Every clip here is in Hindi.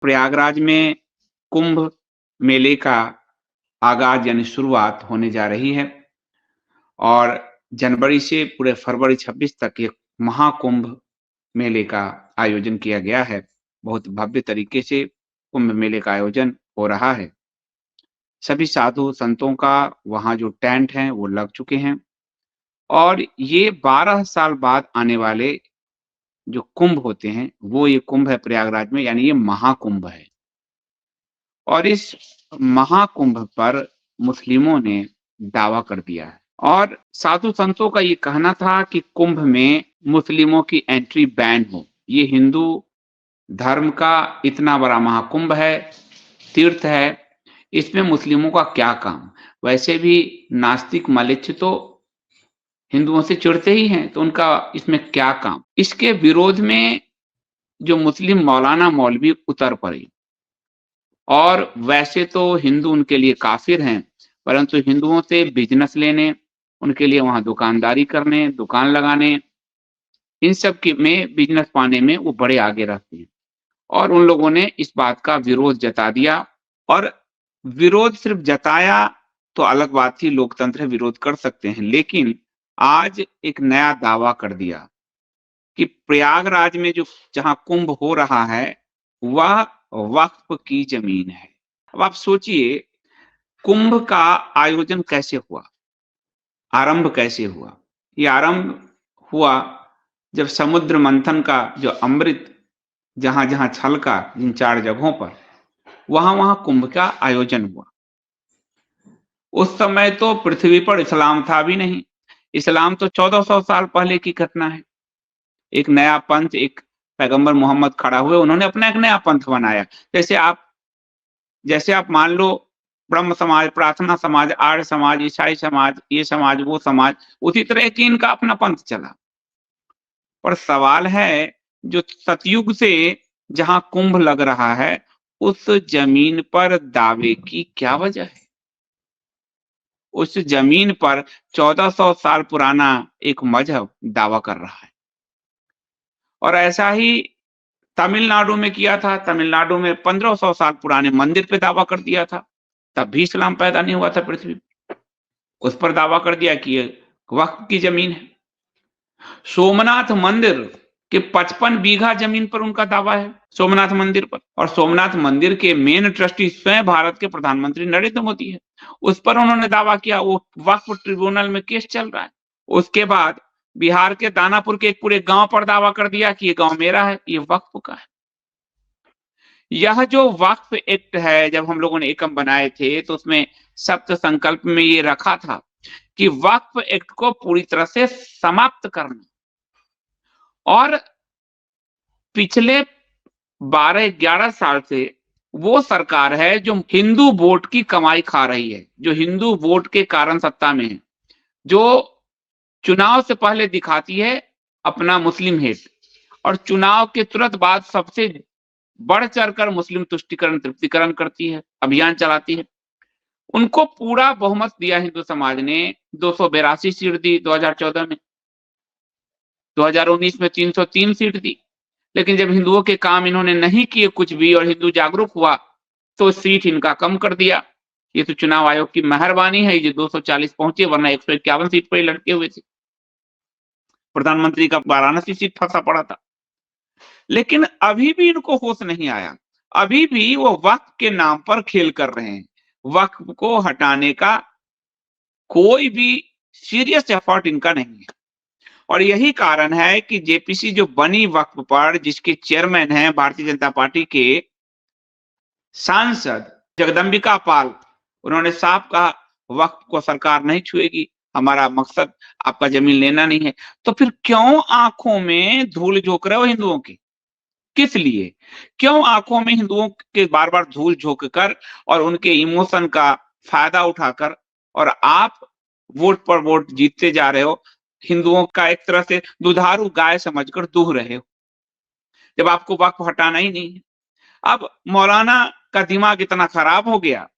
प्रयागराज में कुंभ मेले का आगाज़ यानी शुरुआत होने जा रही है और जनवरी से पूरे फरवरी 26 तक ये महाकुंभ मेले का आयोजन किया गया है। बहुत भव्य तरीके से कुंभ मेले का आयोजन हो रहा है। सभी साधु संतों का वहाँ जो टेंट हैं वो लग चुके हैं और ये 12 साल बाद आने वाले जो कुंभ होते हैं, वो ये कुंभ है प्रयागराज में यानी ये महाकुंभ है। और इस महाकुंभ पर मुस्लिमों ने दावा कर दिया है और साधु संतों का ये कहना था कि कुंभ में मुस्लिमों की एंट्री बैन हो। ये हिंदू धर्म का इतना बड़ा महाकुंभ है, तीर्थ है, इसमें मुस्लिमों का क्या काम? वैसे भी नास्तिक मलेच्छ तो हिंदुओं से चिढ़ते ही हैं, तो उनका इसमें क्या काम? इसके विरोध में जो मुस्लिम मौलाना मौलवी उतर पड़े और वैसे तो हिंदू उनके लिए काफ़िर हैं, परंतु हिंदुओं से बिज़नेस लेने, उनके लिए वहाँ दुकानदारी करने, दुकान लगाने, इन सब के में बिज़नेस पाने में वो बड़े आगे रहते हैं। और उन लोगों ने इस बात का विरोध जता दिया और विरोध सिर्फ़ जताया तो अलग बात थी, लोकतंत्र है, विरोध कर सकते हैं। लेकिन आज एक नया दावा कर दिया कि प्रयागराज में जो जहाँ कुंभ हो रहा है, वह वक्फ की ज़मीन है। अब आप सोचिए कुंभ का आयोजन कैसे हुआ? आरंभ कैसे हुआ? ये आरंभ हुआ जब समुद्र मंथन का जो अमृत जहाँ-जहाँ छलका इन 4 जगहों पर, वहाँ-वहाँ कुंभ का आयोजन हुआ। उस समय तो पृथ्वी पर इस्लाम था भी नहीं। इस्लाम तो 1400 साल पहले की घटना है। एक नया पंथ, एक पैगंबर मोहम्मद खड़ा हुए, उन्होंने अपना एक नया पंथ बनाया। जैसे आप मान लो ब्रह्म समाज, प्रार्थना समाज, आर्य समाज, ईसाई समाज, ये समाज, वो समाज, उसी तरह की इनका अपना पंथ चला। पर सवाल है, जो सतयुग से जहाँ कुंभ लग रहा है, उस ज़मीन पर दावे की क्या वजह है? उस ज़मीन पर 1400 साल पुराना एक मज़हब दावा कर रहा है। और ऐसा ही तमिलनाडु में किया था, तमिलनाडु में 1500 साल पुराने मंदिर पे दावा कर दिया था, तब भी इस्लाम पैदा नहीं हुआ था पृथ्वी पे। उस पर दावा कर दिया कि ये वक़्फ़ की ज़मीन है। सोमनाथ मंदिर के 55 बीघा ज़मीन पर उनका दावा है, सोमनाथ मंदिर पर। और सोमनाथ मंदिर के मेन ट्रस्टी स्वयं भारत के प्रधानमंत्री नरेंद्र मोदी हैं। उस पर उन्होंने दावा किया, वो वक्फ ट्रिब्यूनल में केस चल रहा है। उसके बाद बिहार के दानापुर के एक पूरे गाँव पर दावा कर दिया कि ये गाँव मेरा है, ये वक्फ का है। यह जो वक्फ एक्ट है, जब हम लोगों ने एकम बनाए थे, तो उसमें सप्त संकल्प में ये रखा था कि वक्फ एक्ट को पूरी तरह से समाप्त करना। और पिछले 12-11 साल से वो सरकार है जो हिंदू वोट की कमाई खा रही है, जो हिंदू वोट के कारण सत्ता में है, जो चुनाव से पहले दिखाती है अपना मुस्लिम हेट और चुनाव के तुरंत बाद सबसे बढ़ चढ़कर मुस्लिम तुष्टिकरण तृप्तिकरण करती है, अभियान चलाती है। उनको पूरा बहुमत दिया हिंदू समाज ने, 282 सीट दी 2014 में, 2019 में 303 सीट दी। लेकिन जब हिंदुओं के काम इन्होंने नहीं किए कुछ भी और हिंदू जागरूक हुआ, तो सीट इनका कम कर दिया। ये तो चुनाव आयोग की मेहरबानी है, ये 240 पहुंचे, वरना 151 सीट पर ही लटके हुए थे। प्रधानमंत्री का वाराणसी सीट फंसा पड़ा था। लेकिन अभी भी इनको होश नहीं आया, अभी भी वो वक्फ के नाम पर खेल कर रहे हैं। वक्फ को हटाने का कोई भी सीरियस एफर्ट इनका नहीं है। और यही कारण है कि जेपीसी जो बनी वक्फ पर, जिसके चेयरमैन हैं भारतीय जनता पार्टी के सांसद जगदंबिका पाल, उन्होंने साफ कहा वक्फ को सरकार नहीं छुएगी, हमारा मकसद आपका जमीन लेना नहीं है। तो फिर क्यों आंखों में धूल झोंक रहे हो हिंदुओं की? किस लिए? क्यों आंखों में हिंदुओं के बार-बार धूल झोंक कर और उनके इमोशन का फायदा उठाकर और आप वोट पर वोट जीतते जा रहे हो, हिंदुओं का एक तरह से दुधारू गाय समझकर दूह रहे हो, जब आपको वक्फ हटाना ही नहीं है। अब मौलाना का दिमाग इतना खराब हो गया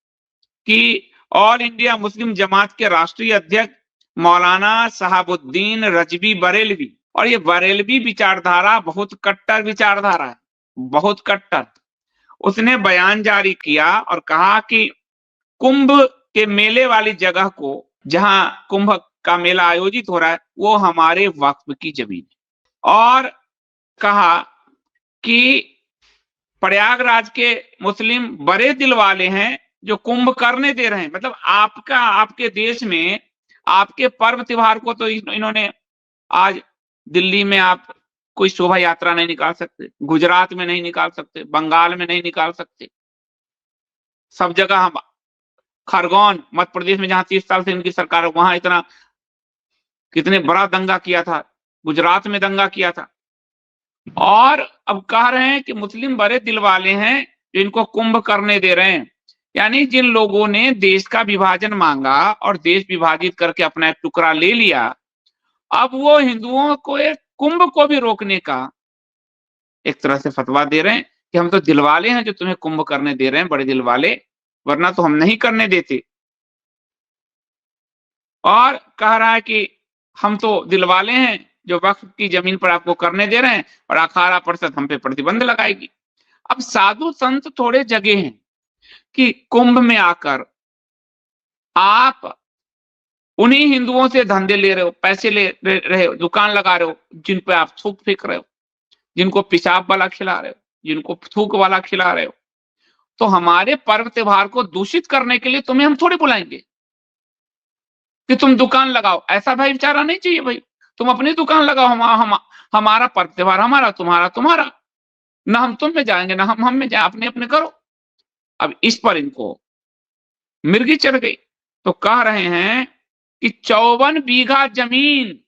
कि ऑल इंडिया मुस्लिम जमात के राष्ट्रीय अध्यक्ष मौलाना शहाबुद्दीन रजवी बरेलवी, और ये बरेलवी विचारधारा बहुत कट्टर विचारधारा है, बहुत कट्टर। उसने बयान जारी किया और कहा कि कुंभ के मेले वाली जगह को, जहां कुंभ का मेला आयोजित हो रहा है, वो हमारे वक्फ की जमीन है। और कहा कि प्रयागराज के मुस्लिम बड़े दिल वाले हैं जो कुंभ करने दे रहे हैं। मतलब आपके देश में आपके पर्व त्योहार को तो इन्होंने, आज दिल्ली में आप कोई शोभा यात्रा नहीं निकाल सकते, गुजरात में नहीं निकाल सकते, बंगाल में नहीं निकाल सकते। सब जगह हम, खरगोन मध्य प्रदेश में जहां 30 साल से इनकी सरकार है, वहां इतना कितने बड़ा दंगा किया था, गुजरात में दंगा किया था। और अब कह रहे हैं कि मुस्लिम बड़े दिल वाले हैं जो इनको कुंभ करने दे रहे हैं। यानी जिन लोगों ने देश का विभाजन मांगा और देश विभाजित करके अपना एक टुकड़ा ले लिया, अब वो हिंदुओं को एक कुंभ को भी रोकने का एक तरह से फतवा दे रहे हैं कि हम तो दिलवाले हैं जो तुम्हें कुंभ करने दे रहे हैं, बड़े दिल वाले, वरना तो हम नहीं करने देते। और कह रहा है कि हम तो दिलवाले हैं जो वक्फ की जमीन पर आपको करने दे रहे हैं, और अखाड़ा परिषद हम पे प्रतिबंध लगाएगी। अब साधु संत थोड़े जगे हैं कि कुंभ में आकर आप उन्हीं हिंदुओं से धंधे ले रहे हो, पैसे ले रहे हो, दुकान लगा रहे हो, जिन पे आप थूक फेंक रहे हो, जिनको पेशाब वाला खिला रहे हो, जिनको थूक वाला खिला रहे हो। तो हमारे पर्व त्योहार को दूषित करने के लिए तुम्हें हम थोड़ी बुलाएंगे कि तुम दुकान लगाओ। ऐसा भाई विचारा नहीं चाहिए भाई। तुम अपनी दुकान लगाओ, हमारा पर्व त्योहार हमारा, तुम्हारा तुम्हारा। ना हम तुम में जाएंगे ना हम में जाए, अपने अपने करो। अब इस पर इनको मिर्गी चढ़ गई, तो कह रहे हैं कि 54 बीघा जमीन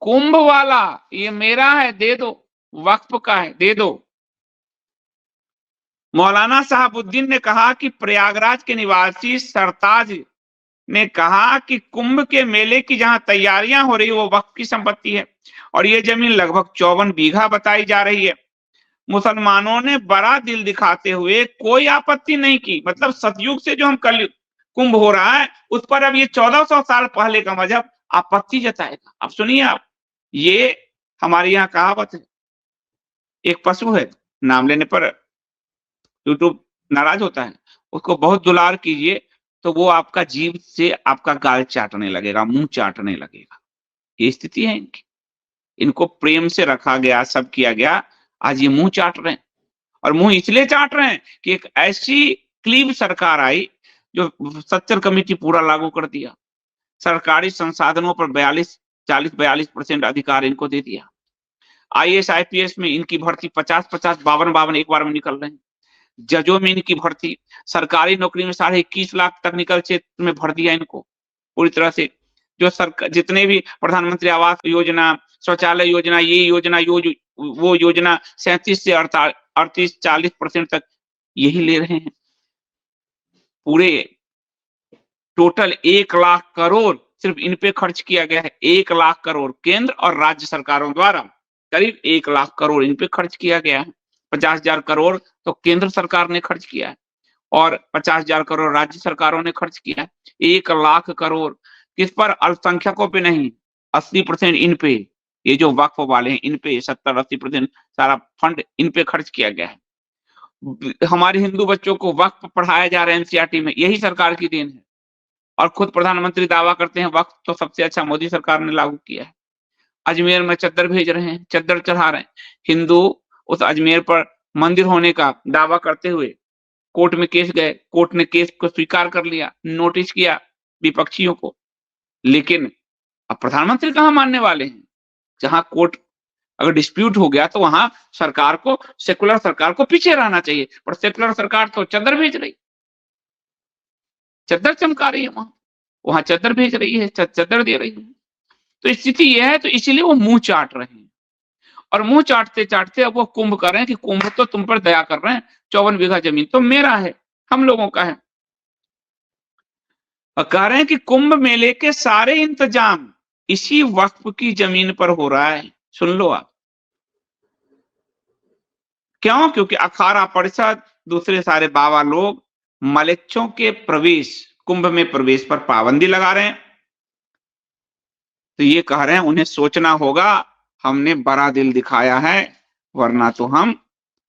कुंभ वाला ये मेरा है, दे दो, वक्फ का है, दे दो। मौलाना साहबुद्दीन ने कहा कि प्रयागराज के निवासी सरताज ने कहा कि कुंभ के मेले की जहां तैयारियां हो रही वो वक्फ की संपत्ति है, और ये जमीन लगभग 54 बीघा बताई जा रही है। मुसलमानों ने बड़ा दिल दिखाते हुए कोई आपत्ति नहीं की। मतलब सतयुग से जो हम कल कुंभ हो रहा है उस पर अब ये 1400 साल पहले का मजहब आपत्ति जताएगा। अब सुनिए आप, ये हमारे यहाँ कहावत है, एक पशु है, नाम लेने पर यूट्यूब नाराज होता है, उसको बहुत दुलार कीजिए तो वो आपका जीभ से आपका गाल चाटने लगेगा, मुंह चाटने लगेगा। ये स्थिति है इनकी। इनको प्रेम से रखा गया, सब किया गया, आज ये मुंह चाट रहे हैं। और मुंह इसलिए चाट रहे हैं कि एक ऐसी क्लीब सरकार आई जो सच्चर कमेटी पूरा लागू कर दिया, सरकारी संसाधनों पर 40-42% अधिकार इनको दे दिया। आईएएस आईपीएस में इनकी भर्ती 50-50, 52-52 एक बार में निकल रहे हैं। जजों में इनकी भर्ती, सरकारी नौकरी में 21.5 लाख टेक्निकल क्षेत्र में भर दिया इनको पूरी तरह से। जो सरकार जितने भी प्रधानमंत्री आवास योजना, शौचालय योजना, ये योजना, वो योजना 37 से 38-40% तक यही ले रहे हैं। पूरे टोटल 1 लाख करोड़ सिर्फ इन पे खर्च किया गया है। 1 लाख करोड़ केंद्र और राज्य सरकारों द्वारा करीब 1 लाख करोड़ इन पे खर्च किया गया है। 50,000 करोड़ तो केंद्र सरकार ने खर्च किया है और 50,000 करोड़ राज्य सरकारों ने खर्च किया है। 1 लाख करोड़ किस पर? अल्पसंख्यकों पे नहीं, 80% इन पे, ये जो वक्फ वाले हैं इन पे 70-80% सारा फंड इन पे खर्च किया गया है। हमारे हिंदू बच्चों को वक्फ पढ़ाया जा रहा है एनसीईआरटी में, यही सरकार की देन है। और खुद प्रधानमंत्री दावा करते हैं वक्फ तो सबसे अच्छा मोदी सरकार ने लागू किया है। अजमेर में चद्दर भेज रहे हैं, चद्दर चढ़ा रहे हैं। हिंदू उस अजमेर पर मंदिर होने का दावा करते हुए कोर्ट में केस गए, कोर्ट ने केस को स्वीकार कर लिया, नोटिस किया विपक्षियों को। लेकिन अब प्रधानमंत्री कहां मानने वाले हैं? जहां कोर्ट अगर डिस्प्यूट हो गया तो वहां सरकार को, सेकुलर सरकार को पीछे रहना चाहिए, पर सेकुलर सरकार तो चद्दर भेज रही, चद्दर चमका रही है, वहां चद्दर भेज रही है, चद्दर दे रही है। तो स्थिति यह है, तो इसीलिए वो मुंह चाट रहे हैं। और मुंह चाटते चाटते अब वो कुंभ कर रहे हैं कि कुंभ तो तुम पर दया कर रहे हैं, 54 बीघा जमीन तो मेरा है, हम लोगों का है। और कह रहे हैं कि कुंभ मेले के सारे इंतजाम इसी वक्फ की जमीन पर हो रहा है। सुन लो आप, क्यों? क्योंकि अखाड़ा परिषद, दूसरे सारे बाबा लोग मलेच्छों के प्रवेश, कुंभ में प्रवेश पर पाबंदी लगा रहे हैं। तो ये कह रहे हैं उन्हें सोचना होगा, हमने बड़ा दिल दिखाया है, वरना तो हम,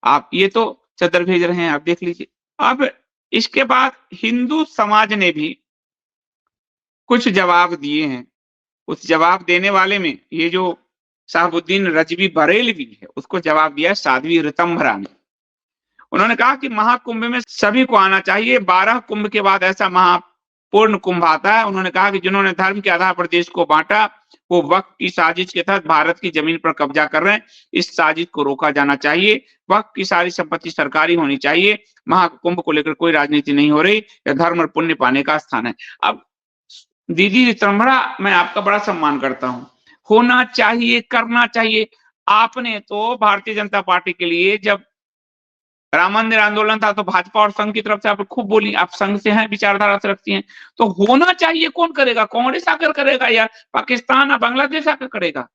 आप ये तो चद्दर भेज रहे हैं, आप देख लीजिए। अब इसके बाद हिंदू समाज ने भी कुछ जवाब दिए हैं। उस जवाब देने वाले में ये जो शहाबुद्दीन रजवी बरेलवी है, उसको जवाब दिया साध्वी ऋतंभरा ने। उन्होंने कहा कि महाकुंभ में सभी को आना चाहिए, 12 कुंभ के बाद ऐसा महापूर्ण कुंभ आता है। उन्होंने कहा कि जिन्होंने धर्म के आधार पर देश को बांटा, वो वक्त की साजिश के तहत भारत की जमीन पर कब्जा कर रहे हैं। इस साजिश को रोका जाना चाहिए। वक्त की सारी संपत्ति सरकारी होनी चाहिए। महाकुंभ को लेकर कोई राजनीति नहीं हो रही, यह धर्म और पुण्य पाने का स्थान है। अब दीदी ऋतंभरा, मैं आपका बड़ा सम्मान करता हूं, होना चाहिए, करना चाहिए। आपने तो भारतीय जनता पार्टी के लिए जब राम मंदिर आंदोलन था तो भाजपा और संघ की तरफ से आप खूब बोली, आप संघ से हैं, विचारधारा से रखती हैं, तो होना चाहिए। कौन करेगा? कांग्रेस आकर करेगा या पाकिस्तान या बांग्लादेश आकर करेगा?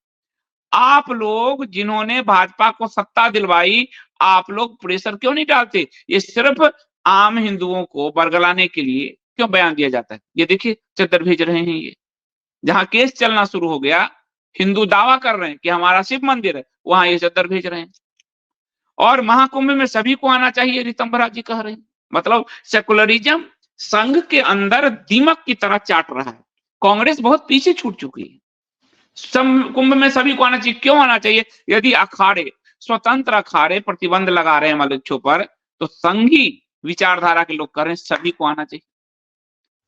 आप लोग जिन्होंने भाजपा को सत्ता दिलवाई, आप लोग प्रेशर क्यों नहीं डालते? ये सिर्फ आम हिंदुओं को बरगलाने के लिए क्यों बयान दिया जाता है? ये देखिए चद्दर भेज रहे हैं। ये जहां केस चलना शुरू हो गया, हिंदू दावा कर रहे हैं कि हमारा शिव मंदिर है, वहां ये चद्दर भेज रहे हैं। और महाकुंभ में सभी को आना चाहिए, ऋतंभरा जी कह रहे हैं। मतलब सेकुलरिज्म संघ के अंदर दीमक की तरह चाट रहा है। कांग्रेस बहुत पीछे छूट चुकी है। कुंभ में सभी को आना चाहिए। क्यों आना चाहिए? यदि अखाड़े, स्वतंत्र अखाड़े प्रतिबंध लगा रहे हैं मलच्छों पर, तो संघी विचारधारा के लोग कह रहे हैं सभी को आना चाहिए।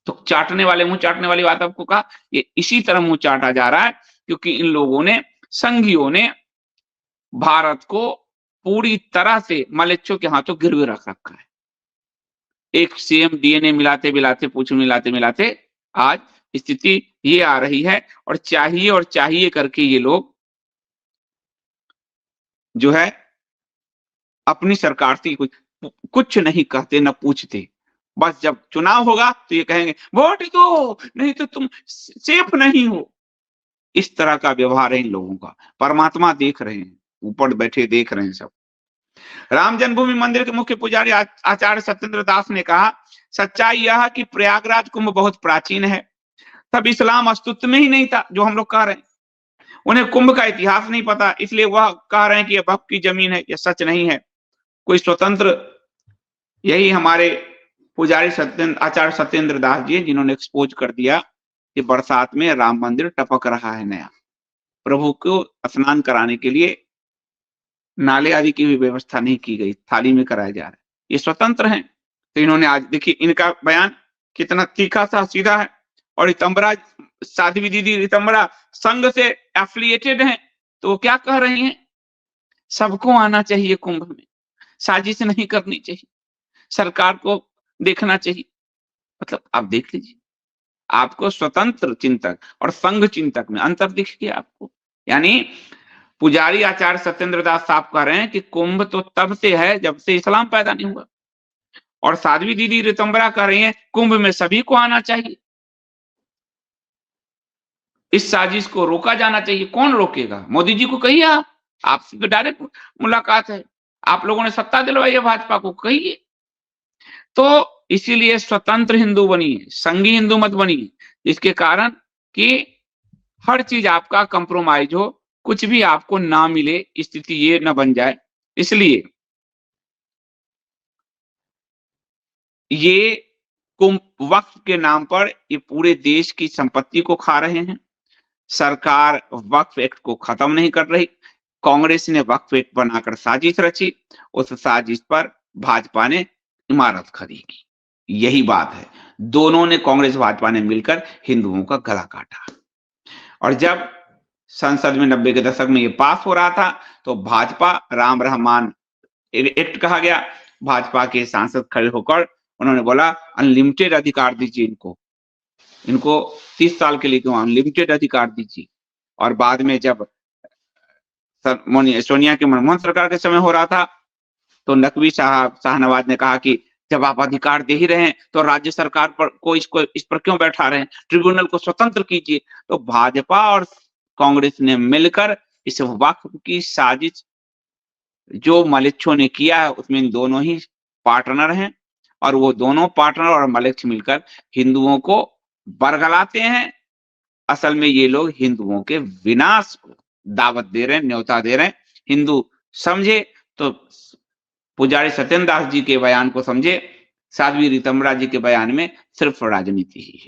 तो चाटने वाले मुंह चाटने वाली बात आपको कहा, ये इसी तरह मुंह चाटा जा रहा है क्योंकि इन लोगों ने, संघियों ने भारत को पूरी तरह से मलेच्छों के हाथों गिरवे रख रखा है। एक सीएम डीएनए मिलाते मिलाते, पूछ मिलाते मिलाते आज स्थिति ये आ रही है। और चाहिए करके ये लोग जो है अपनी सरकार से कुछ नहीं कहते, न पूछते। बस जब चुनाव होगा तो ये कहेंगे वोट दो, नहीं तो तुम सेफ नहीं हो। इस तरह का व्यवहार है इन लोगों का। परमात्मा देख रहे हैं, ऊपर बैठे देख रहे हैं सब। राम जन्मभूमि मंदिर के मुख्य पुजारी आचार्य सत्येंद्र दास ने कहा, सच्चाई यह कि प्रयागराज कुंभ बहुत प्राचीन है। तब इस्लाम अस्तित्व में ही नहीं था, जो हम लोग कह रहे हैं। उन्हें कुंभ का इतिहास नहीं पता, इसलिए वह कह रहे हैं कि यह भक्त की जमीन है। यह सच नहीं है। कोई स्वतंत्र, यही हमारे पुजारी आचार्य सत्येंद्र दास जी जिन्होंने एक्सपोज कर दिया कि बरसात में राम मंदिर टपक रहा है नया। प्रभु को स्नान कराने के लिए नाले आदि की भी व्यवस्था नहीं की गई, थाली में कराया जा रहा है। ये स्वतंत्र हैं। तो इन्होंने आज देखिए इनका बयान कितना तीखा सा सीधा है। और ऋतंभरा, साध्वी दीदी ऋतंभरा संघ से एफिलिएटेड हैं, तो वो क्या कह रही हैं? सबको आना चाहिए कुंभ में, साजिश नहीं करनी चाहिए, सरकार को देखना चाहिए। मतलब आप देख लीजिए, आपको स्वतंत्र चिंतक और संघ चिंतक में अंतर दिख गया आपको। यानी पुजारी आचार्य सत्येंद्र दास साहब कह रहे हैं कि कुंभ तो तब से है जब से इस्लाम पैदा नहीं हुआ। और साध्वी दीदी ऋतंभरा कह रही हैं कुंभ में सभी को आना चाहिए, इस साजिश को रोका जाना चाहिए। कौन रोकेगा? मोदी जी को कहिए, आप, आपसे तो डायरेक्ट मुलाकात है, आप लोगों ने सत्ता दिलवाई है भाजपा को, कहिए। तो इसीलिए स्वतंत्र हिंदू बनिए, संघी हिंदू मत बनिए, जिसके कारण कि हर चीज आपका कंप्रोमाइज हो, कुछ भी आपको ना मिले, स्थिति ये ना बन जाए। इसलिए ये वक्फ के नाम पर ये पूरे देश की संपत्ति को खा रहे हैं। सरकार वक्फ एक्ट को खत्म नहीं कर रही। कांग्रेस ने वक्फ एक्ट बनाकर साजिश रची, उस साजिश पर भाजपा ने इमारत खरीदी। यही बात है। दोनों ने, कांग्रेस भाजपा ने मिलकर हिंदुओं का गला काटा। और जब संसद में 90 के दशक में ये पास हो रहा था तो भाजपा राम रहमान एक्ट कहा गया। भाजपा के सांसद खड़े होकर उन्होंने बोला अनलिमिटेड अधिकार दीजिए इनको 30 साल के लिए क्यों, अनलिमिटेड अधिकार दीजिए। और बाद में जब सोनिया की मनमोहन सरकार के समय हो रहा था तो नकवी शाहनवाज ने कहा कि जब आप अधिकार दे ही रहे हैं तो राज्य सरकार पर इस पर क्यों बैठा रहे हैं, ट्रिब्यूनल को स्वतंत्र कीजिए। तो भाजपा और कांग्रेस ने मिलकर इस वक्फ की साजिश जो मलेच्छों ने किया है उसमें इन दोनों ही पार्टनर हैं। और वो दोनों पार्टनर और मलेच्छ मिलकर हिंदुओं को बरगलाते हैं। असल में ये लोग हिंदुओं के विनाश को दावत दे रहे हैं, न्योता दे रहे हैं। हिंदू समझे तो पुजारी सत्येंद्र दास जी के बयान को समझे, साध्वी रीतमरा जी के बयान में सिर्फ राजनीति ही है।